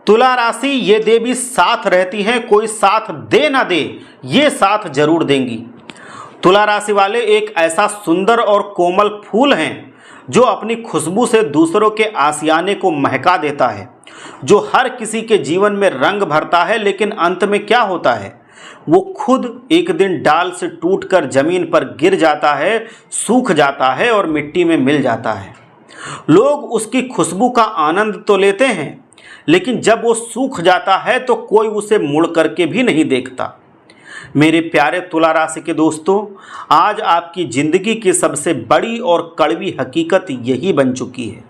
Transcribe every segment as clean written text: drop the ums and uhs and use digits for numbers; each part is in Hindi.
तुला राशि ये देवी साथ रहती हैं, कोई साथ दे ना दे ये साथ जरूर देंगी। तुला राशि वाले एक ऐसा सुंदर और कोमल फूल हैं जो अपनी खुशबू से दूसरों के आशियाने को महका देता है, जो हर किसी के जीवन में रंग भरता है। लेकिन अंत में क्या होता है, वो खुद एक दिन डाल से टूटकर जमीन पर गिर जाता है, सूख जाता है और मिट्टी में मिल जाता है। लोग उसकी खुशबू का आनंद तो लेते हैं, लेकिन जब वो सूख जाता है तो कोई उसे मुड़ करके भी नहीं देखता। मेरे प्यारे तुला राशि के दोस्तों, आज आपकी जिंदगी की सबसे बड़ी और कड़वी हकीकत यही बन चुकी है।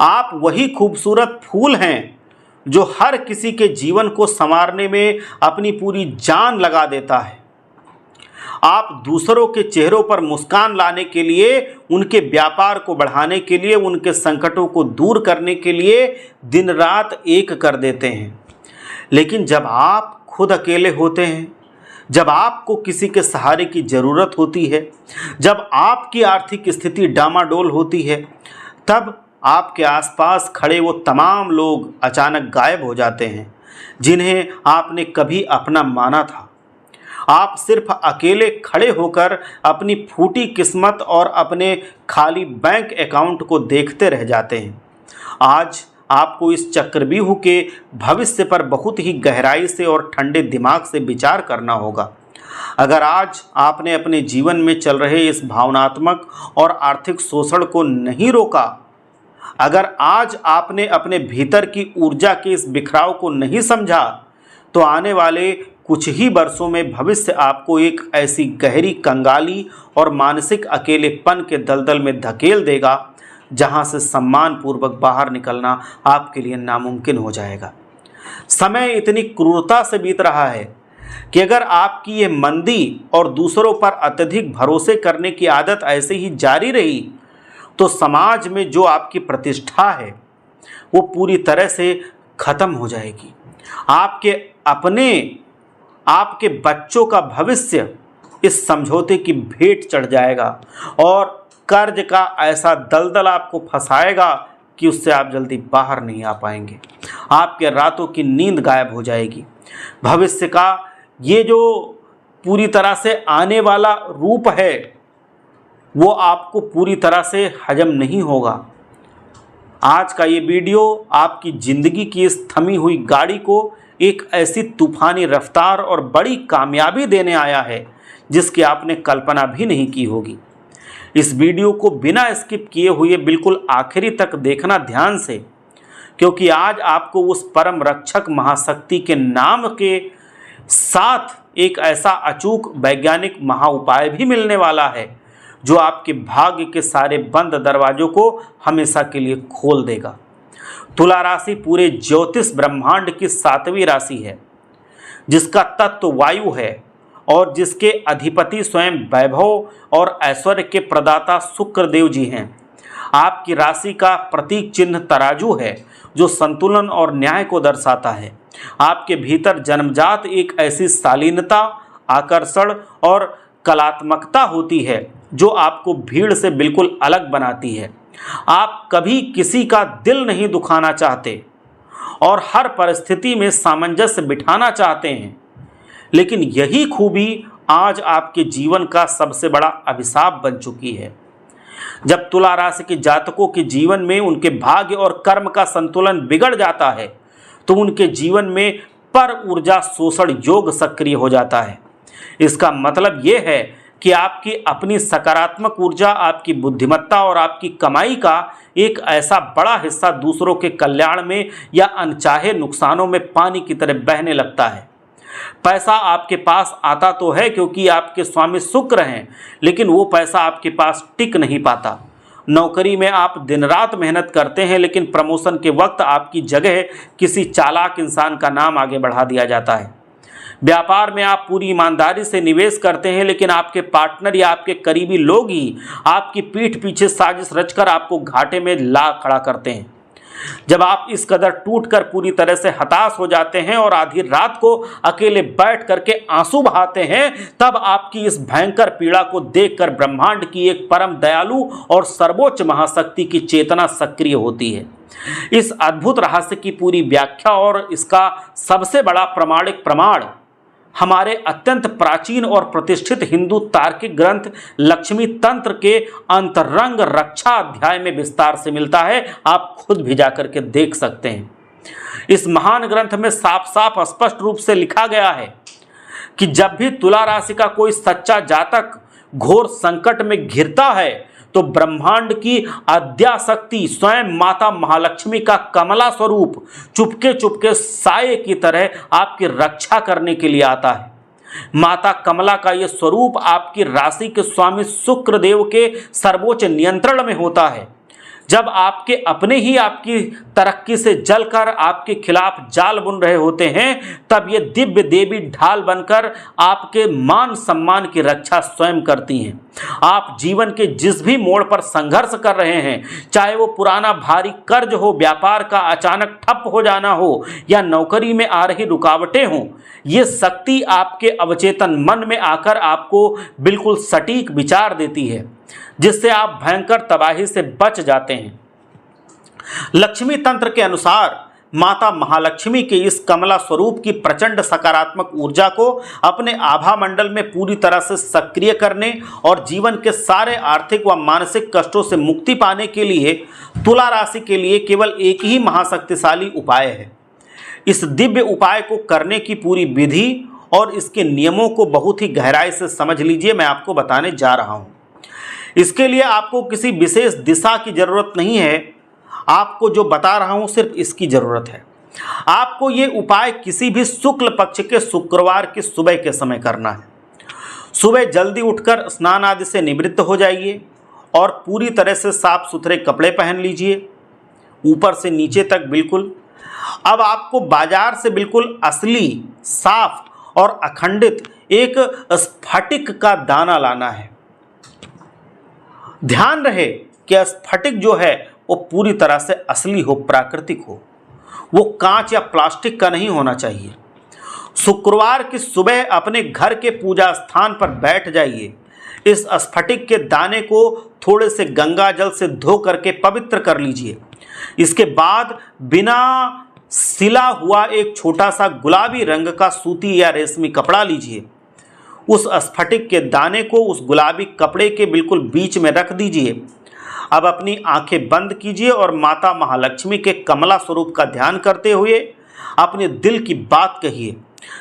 आप वही खूबसूरत फूल हैं जो हर किसी के जीवन को संवारने में अपनी पूरी जान लगा देता है। आप दूसरों के चेहरों पर मुस्कान लाने के लिए, उनके व्यापार को बढ़ाने के लिए, उनके संकटों को दूर करने के लिए दिन रात एक कर देते हैं। लेकिन जब आप खुद अकेले होते हैं, जब आपको किसी के सहारे की ज़रूरत होती है, जब आपकी आर्थिक स्थिति डामाडोल होती है, तब आपके आसपास खड़े वो तमाम लोग अचानक गायब हो जाते हैं जिन्हें आपने कभी अपना माना था। आप सिर्फ अकेले खड़े होकर अपनी फूटी किस्मत और अपने खाली बैंक अकाउंट को देखते रह जाते हैं। आज आपको इस चक्रव्यूह के भविष्य पर बहुत ही गहराई से और ठंडे दिमाग से विचार करना होगा। अगर आज आपने अपने जीवन में चल रहे इस भावनात्मक और आर्थिक शोषण को नहीं रोका, अगर आज आपने अपने भीतर की ऊर्जा के इस बिखराव को नहीं समझा, तो आने वाले कुछ ही वर्षों में भविष्य आपको एक ऐसी गहरी कंगाली और मानसिक अकेलेपन के दलदल में धकेल देगा जहां से सम्मानपूर्वक बाहर निकलना आपके लिए नामुमकिन हो जाएगा। समय इतनी क्रूरता से बीत रहा है कि अगर आपकी ये मंदी और दूसरों पर अत्यधिक भरोसे करने की आदत ऐसे ही जारी रही, तो समाज में जो आपकी प्रतिष्ठा है वो पूरी तरह से खत्म हो जाएगी। आपके बच्चों का भविष्य इस समझौते की भेंट चढ़ जाएगा और कर्ज का ऐसा दलदल आपको फंसाएगा कि उससे आप जल्दी बाहर नहीं आ पाएंगे। आपके रातों की नींद गायब हो जाएगी। भविष्य का ये जो पूरी तरह से आने वाला रूप है वो आपको पूरी तरह से हजम नहीं होगा। आज का ये वीडियो आपकी ज़िंदगी की इस थमी हुई गाड़ी को एक ऐसी तूफानी रफ्तार और बड़ी कामयाबी देने आया है जिसकी आपने कल्पना भी नहीं की होगी। इस वीडियो को बिना स्किप किए हुए बिल्कुल आखिरी तक देखना ध्यान से, क्योंकि आज आपको उस परम रक्षक महाशक्ति के नाम के साथ एक ऐसा अचूक वैज्ञानिक महाउपाय भी मिलने वाला है जो आपके भाग्य के सारे बंद दरवाजों को हमेशा के लिए खोल देगा। तुला राशि पूरे ज्योतिष ब्रह्मांड की 7वीं राशि है, जिसका तत्व वायु है और जिसके अधिपति स्वयं वैभव और ऐश्वर्य के प्रदाता शुक्र देव जी हैं। आपकी राशि का प्रतीक चिन्ह तराजू है जो संतुलन और न्याय को दर्शाता है। आपके भीतर जन्मजात एक ऐसी शालीनता, आकर्षण और कलात्मकता होती है जो आपको भीड़ से बिल्कुल अलग बनाती है। आप कभी किसी का दिल नहीं दुखाना चाहते और हर परिस्थिति में सामंजस्य बिठाना चाहते हैं, लेकिन यही खूबी आज आपके जीवन का सबसे बड़ा अभिशाप बन चुकी है। जब तुला राशि के जातकों के जीवन में उनके भाग्य और कर्म का संतुलन बिगड़ जाता है तो उनके जीवन में पर ऊर्जा शोषण योग सक्रिय हो जाता है। इसका मतलब ये है कि आपकी अपनी सकारात्मक ऊर्जा, आपकी बुद्धिमत्ता और आपकी कमाई का एक ऐसा बड़ा हिस्सा दूसरों के कल्याण में या अनचाहे नुकसानों में पानी की तरह बहने लगता है। पैसा आपके पास आता तो है क्योंकि आपके स्वामी शुक्र हैं, लेकिन वो पैसा आपके पास टिक नहीं पाता। नौकरी में आप दिन रात मेहनत करते हैं, लेकिन प्रमोशन के वक्त आपकी जगह किसी चालाक इंसान का नाम आगे बढ़ा दिया जाता है। व्यापार में आप पूरी ईमानदारी से निवेश करते हैं, लेकिन आपके पार्टनर या आपके करीबी लोग ही आपकी पीठ पीछे साजिश रचकर आपको घाटे में ला खड़ा करते हैं। जब आप इस कदर टूटकर पूरी तरह से हताश हो जाते हैं और आधी रात को अकेले बैठ करके आंसू बहाते हैं, तब आपकी इस भयंकर पीड़ा को देखकर ब्रह्मांड की एक परम दयालु और सर्वोच्च महाशक्ति की चेतना सक्रिय होती है। इस अद्भुत रहस्य की पूरी व्याख्या और इसका सबसे बड़ा प्रामाणिक प्रमाण हमारे अत्यंत प्राचीन और प्रतिष्ठित हिंदू तार्किक ग्रंथ लक्ष्मी तंत्र के अंतरंग रक्षा अध्याय में विस्तार से मिलता है। आप खुद भी जाकर के देख सकते हैं। इस महान ग्रंथ में साफ साफ स्पष्ट रूप से लिखा गया है कि जब भी तुला राशि का कोई सच्चा जातक घोर संकट में घिरता है तो ब्रह्मांड की अद्याशक्ति स्वयं माता महालक्ष्मी का कमला स्वरूप चुपके चुपके साये की तरह आपकी रक्षा करने के लिए आता है। माता कमला का यह स्वरूप आपकी राशि के स्वामी शुक्र देव के सर्वोच्च नियंत्रण में होता है। जब आपके अपने ही आपकी तरक्की से जलकर आपके खिलाफ जाल बुन रहे होते हैं, तब ये दिव्य देवी ढाल बनकर आपके मान सम्मान की रक्षा स्वयं करती हैं। आप जीवन के जिस भी मोड़ पर संघर्ष कर रहे हैं, चाहे वो पुराना भारी कर्ज हो, व्यापार का अचानक ठप हो जाना हो या नौकरी में आ रही रुकावटें हों, ये शक्ति आपके अवचेतन मन में आकर आपको बिल्कुल सटीक विचार देती है, जिससे आप भयंकर तबाही से बच जाते हैं। लक्ष्मी तंत्र के अनुसार माता महालक्ष्मी के इस कमला स्वरूप की प्रचंड सकारात्मक ऊर्जा को अपने आभा मंडल में पूरी तरह से सक्रिय करने और जीवन के सारे आर्थिक व मानसिक कष्टों से मुक्ति पाने के लिए तुला राशि के लिए केवल एक ही महाशक्तिशाली उपाय है। इस दिव्य उपाय को करने की पूरी विधि और इसके नियमों को बहुत ही गहराई से समझ लीजिए। मैं आपको बताने जा रहा हूँ। इसके लिए आपको किसी विशेष दिशा की जरूरत नहीं है। आपको जो बता रहा हूं सिर्फ इसकी जरूरत है। आपको ये उपाय किसी भी शुक्ल पक्ष के शुक्रवार की सुबह के समय करना है। सुबह जल्दी उठकर स्नान आदि से निवृत्त हो जाइए और पूरी तरह से साफ सुथरे कपड़े पहन लीजिए, ऊपर से नीचे तक बिल्कुल। अब आपको बाजार से बिल्कुल असली, साफ और अखंडित एक स्फटिक का दाना लाना है। ध्यान रहे कि स्फटिक जो है वो पूरी तरह से असली हो, प्राकृतिक हो, वो कांच या प्लास्टिक का नहीं होना चाहिए। शुक्रवार की सुबह अपने घर के पूजा स्थान पर बैठ जाइए। इस स्फटिक के दाने को थोड़े से गंगा जल से धो करके पवित्र कर लीजिए। इसके बाद बिना सिला हुआ एक छोटा सा गुलाबी रंग का सूती या रेशमी कपड़ा लीजिए। उस स्फटिक के दाने को उस गुलाबी कपड़े के बिल्कुल बीच में रख दीजिए। अब अपनी आंखें बंद कीजिए और माता महालक्ष्मी के कमला स्वरूप का ध्यान करते हुए अपने दिल की बात कहिए।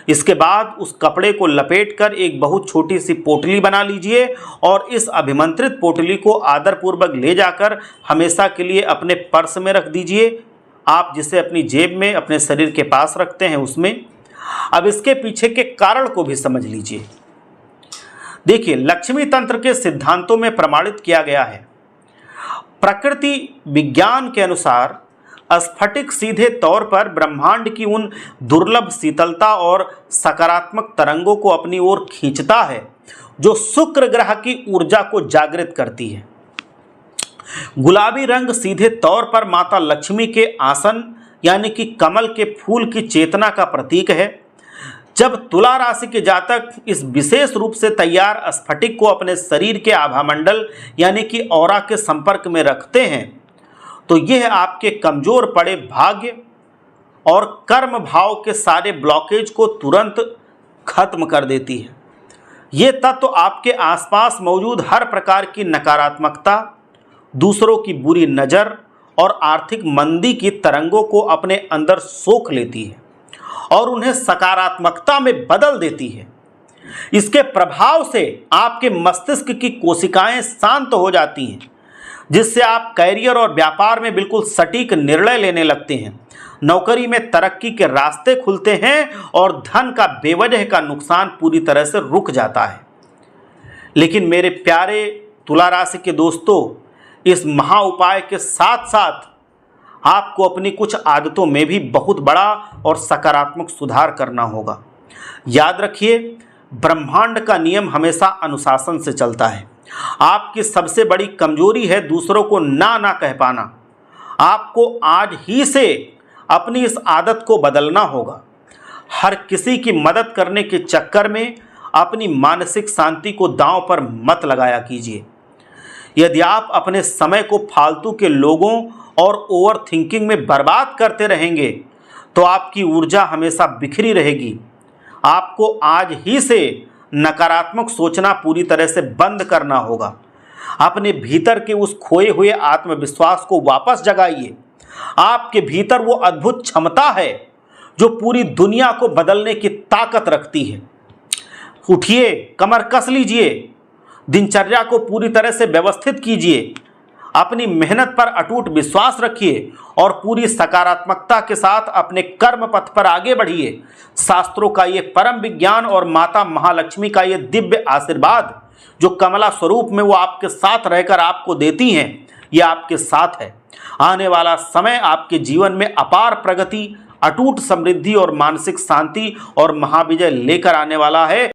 इसके बाद उस कपड़े को लपेटकर एक बहुत छोटी सी पोटली बना लीजिए और इस अभिमंत्रित पोटली को आदरपूर्वक ले जाकर हमेशा के लिए अपने पर्स में रख दीजिए। आप जिसे अपनी जेब में अपने शरीर के पास रखते हैं उसमें। अब इसके पीछे के कारण को भी समझ लीजिए। देखिए, लक्ष्मी तंत्र के सिद्धांतों में प्रमाणित किया गया है। प्रकृति विज्ञान के अनुसार स्फटिक सीधे तौर पर ब्रह्मांड की उन दुर्लभ शीतलता और सकारात्मक तरंगों को अपनी ओर खींचता है जो शुक्र ग्रह की ऊर्जा को जागृत करती है। गुलाबी रंग सीधे तौर पर माता लक्ष्मी के आसन यानी कि कमल के फूल की चेतना का प्रतीक है। जब तुला राशि के जातक इस विशेष रूप से तैयार स्फटिक को अपने शरीर के आभामंडल यानी कि ऑरा के संपर्क में रखते हैं तो यह आपके कमजोर पड़े भाग्य और कर्म भाव के सारे ब्लॉकेज को तुरंत खत्म कर देती है। ये तत्व आपके आसपास मौजूद हर प्रकार की नकारात्मकता, दूसरों की बुरी नज़र और आर्थिक मंदी की तरंगों को अपने अंदर सोख लेती है और उन्हें सकारात्मकता में बदल देती है। इसके प्रभाव से आपके मस्तिष्क की कोशिकाएं शांत हो जाती हैं, जिससे आप कैरियर और व्यापार में बिल्कुल सटीक निर्णय लेने लगते हैं। नौकरी में तरक्की के रास्ते खुलते हैं और धन का बेवजह का नुकसान पूरी तरह से रुक जाता है। लेकिन मेरे प्यारे तुला राशि के दोस्तों, इस महा उपाय के साथ साथ आपको अपनी कुछ आदतों में भी बहुत बड़ा और सकारात्मक सुधार करना होगा। याद रखिए, ब्रह्मांड का नियम हमेशा अनुशासन से चलता है। आपकी सबसे बड़ी कमजोरी है दूसरों को ना कह पाना। आपको आज ही से अपनी इस आदत को बदलना होगा। हर किसी की मदद करने के चक्कर में अपनी मानसिक शांति को दांव पर मत लगाया कीजिए। यदि आप अपने समय को फालतू के लोगों और ओवर थिंकिंग में बर्बाद करते रहेंगे तो आपकी ऊर्जा हमेशा बिखरी रहेगी। आपको आज ही से नकारात्मक सोचना पूरी तरह से बंद करना होगा। अपने भीतर के उस खोए हुए आत्मविश्वास को वापस जगाइए। आपके भीतर वो अद्भुत क्षमता है जो पूरी दुनिया को बदलने की ताकत रखती है। उठिए, कमर कस लीजिए, दिनचर्या को पूरी तरह से व्यवस्थित कीजिए, अपनी मेहनत पर अटूट विश्वास रखिए और पूरी सकारात्मकता के साथ अपने कर्म पथ पर आगे बढ़िए। शास्त्रों का ये परम विज्ञान और माता महालक्ष्मी का ये दिव्य आशीर्वाद जो कमला स्वरूप में वो आपके साथ रहकर आपको देती हैं, ये आपके साथ है। आने वाला समय आपके जीवन में अपार प्रगति, अटूट समृद्धि और मानसिक शांति और महाविजय लेकर आने वाला है।